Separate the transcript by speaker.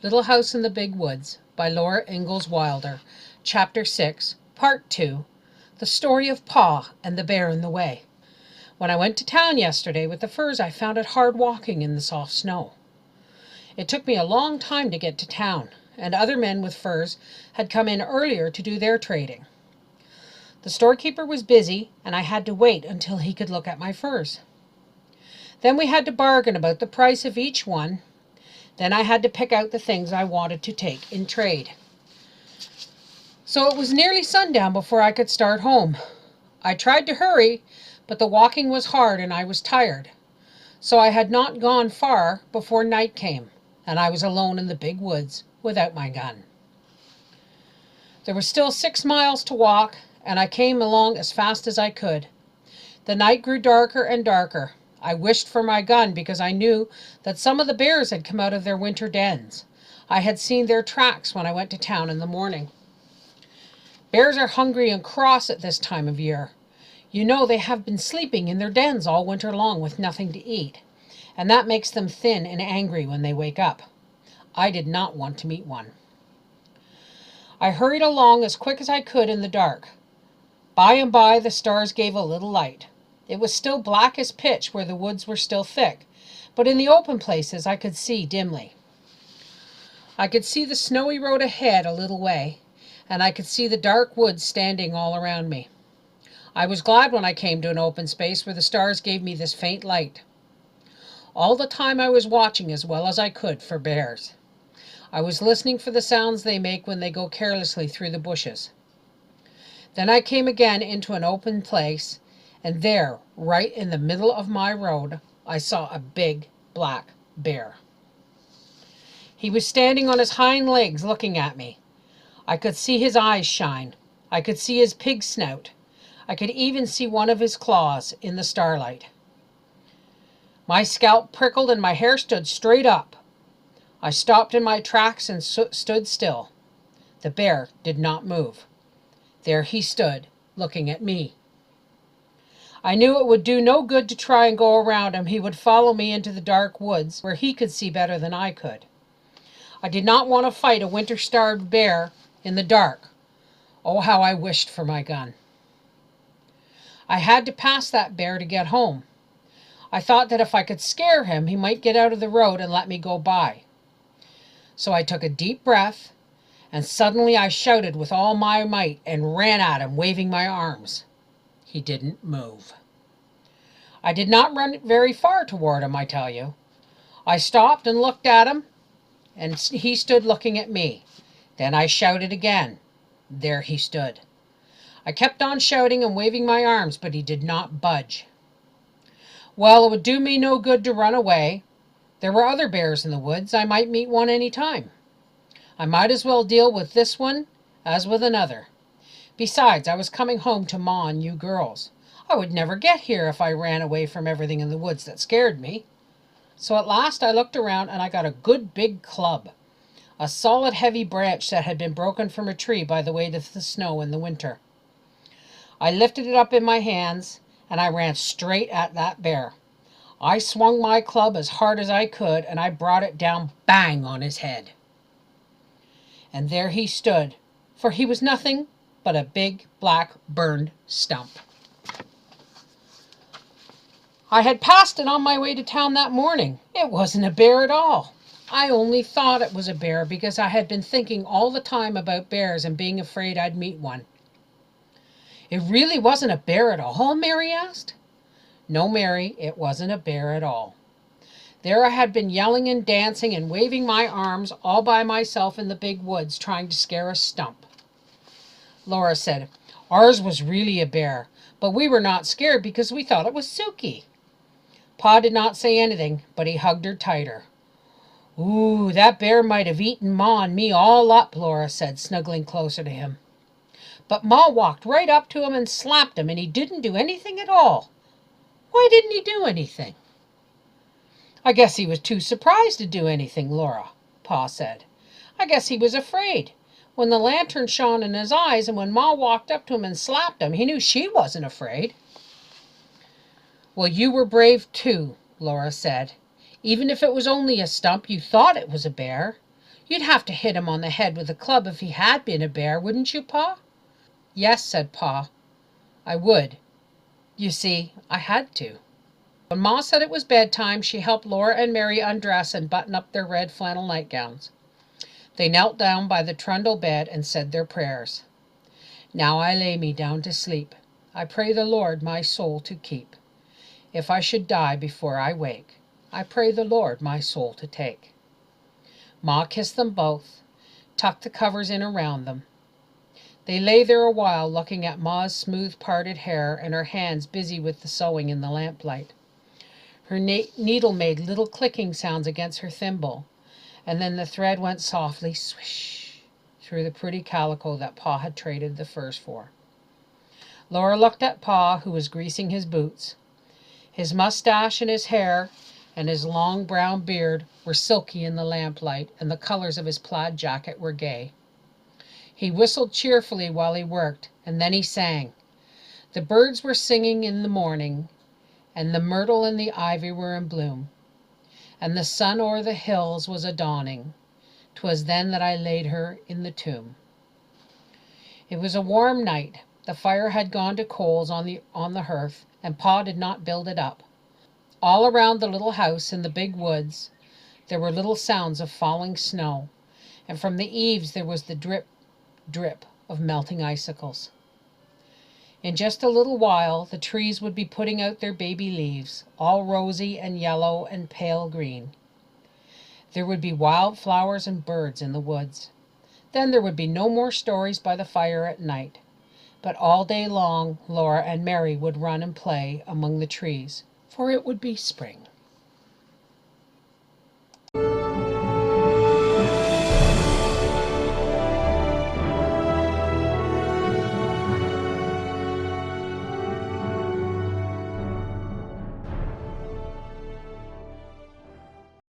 Speaker 1: Little House in the Big Woods by Laura Ingalls Wilder. Chapter 6, Part 2. The Story of Pa and the Bear in the Way. When I went to town yesterday with the furs, I found it hard walking in the soft snow. It took me a long time to get to town, and other men with furs had come in earlier to do their trading. The storekeeper was busy, and I had to wait until he could look at my furs. Then we had to bargain about the price of each one. Then I had to pick out the things I wanted to take in trade. So it was nearly sundown before I could start home. I tried to hurry, but the walking was hard and I was tired. So I had not gone far before night came, and I was alone in the big woods without my gun. There was still 6 miles to walk, and I came along as fast as I could. The night grew darker and darker. I wished for my gun because I knew that some of the bears had come out of their winter dens. I had seen their tracks when I went to town in the morning. Bears are hungry and cross at this time of year. You know, they have been sleeping in their dens all winter long with nothing to eat, and that makes them thin and angry when they wake up. I did not want to meet one. I hurried along as quick as I could in the dark. By and by the stars gave a little light. It was still black as pitch where the woods were still thick, but in the open places I could see dimly. I could see the snowy road ahead a little way, and I could see the dark woods standing all around me. I was glad when I came to an open space where the stars gave me this faint light. All the time I was watching as well as I could for bears. I was listening for the sounds they make when they go carelessly through the bushes. Then I came again into an open place, and there, right in the middle of my road, I saw a big black bear. He was standing on his hind legs looking at me. I could see his eyes shine. I could see his pig snout. I could even see one of his claws in the starlight. My scalp prickled and my hair stood straight up. I stopped in my tracks and stood still. The bear did not move. There he stood, looking at me. I knew it would do no good to try and go around him. He would follow me into the dark woods, where he could see better than I could. I did not want to fight a winter-starved bear in the dark. Oh, how I wished for my gun. I had to pass that bear to get home. I thought that if I could scare him, he might get out of the road and let me go by. So I took a deep breath, and suddenly I shouted with all my might and ran at him, waving my arms. He didn't move. I did not run very far toward him, I tell you. I stopped and looked at him, and he stood looking at me. Then I shouted again. There he stood. I kept on shouting and waving my arms, but he did not budge. Well, it would do me no good to run away. There were other bears in the woods. I might meet one any time. I might as well deal with this one as with another. Besides, I was coming home to Ma and you girls. I would never get here if I ran away from everything in the woods that scared me. So at last I looked around and I got a good big club, a solid heavy branch that had been broken from a tree by the weight of the snow in the winter. I lifted it up in my hands and I ran straight at that bear. I swung my club as hard as I could and I brought it down bang on his head. And there he stood, for he was nothing but a big, black, burned stump. I had passed it on my way to town that morning. It wasn't a bear at all. I only thought it was a bear because I had been thinking all the time about bears and being afraid I'd meet one. It really wasn't a bear at all, Mary asked. No, Mary, it wasn't a bear at all. There I had been yelling and dancing and waving my arms all by myself in the big woods trying to scare a stump. Laura said, ours was really a bear, but we were not scared because we thought it was Suki. Pa did not say anything, but he hugged her tighter. Ooh, that bear might have eaten Ma and me all up, Laura said, snuggling closer to him. But Ma walked right up to him and slapped him, and he didn't do anything at all. Why didn't he do anything? I guess he was too surprised to do anything, Laura, Pa said. I guess he was afraid. When the lantern shone in his eyes and when Ma walked up to him and slapped him, he knew she wasn't afraid. Well, you were brave too, Laura said. Even if it was only a stump, you thought it was a bear. You'd have to hit him on the head with a club if he had been a bear, wouldn't you, Pa? Yes, said Pa, I would. You see, I had to. When Ma said it was bedtime, she helped Laura and Mary undress and button up their red flannel nightgowns. They knelt down by the trundle bed and said their prayers. Now I lay me down to sleep. I pray the Lord my soul to keep. If I should die before I wake, I pray the Lord my soul to take. Ma kissed them both, tucked the covers in around them. They lay there a while looking at Ma's smooth parted hair and her hands busy with the sewing in the lamplight. Her needle made little clicking sounds against her thimble, and then the thread went softly swish through the pretty calico that Pa had traded the furs for. Laura looked at Pa, who was greasing his boots. His mustache and his hair and his long brown beard were silky in the lamplight, and the colors of his plaid jacket were gay. He whistled cheerfully while he worked, and then he sang. The birds were singing in the morning, and the myrtle and the ivy were in bloom, and the sun o'er the hills was a dawning. 'Twas then that I laid her in the tomb. It was a warm night. The fire had gone to coals on the hearth, and Pa did not build it up. All around the little house in the big woods there were little sounds of falling snow, and from the eaves there was the drip, drip of melting icicles. In just a little while the trees would be putting out their baby leaves, all rosy and yellow and pale green. There would be wild flowers and birds in the woods. Then there would be no more stories by the fire at night, but all day long Laura and Mary would run and play among the trees, for it would be spring.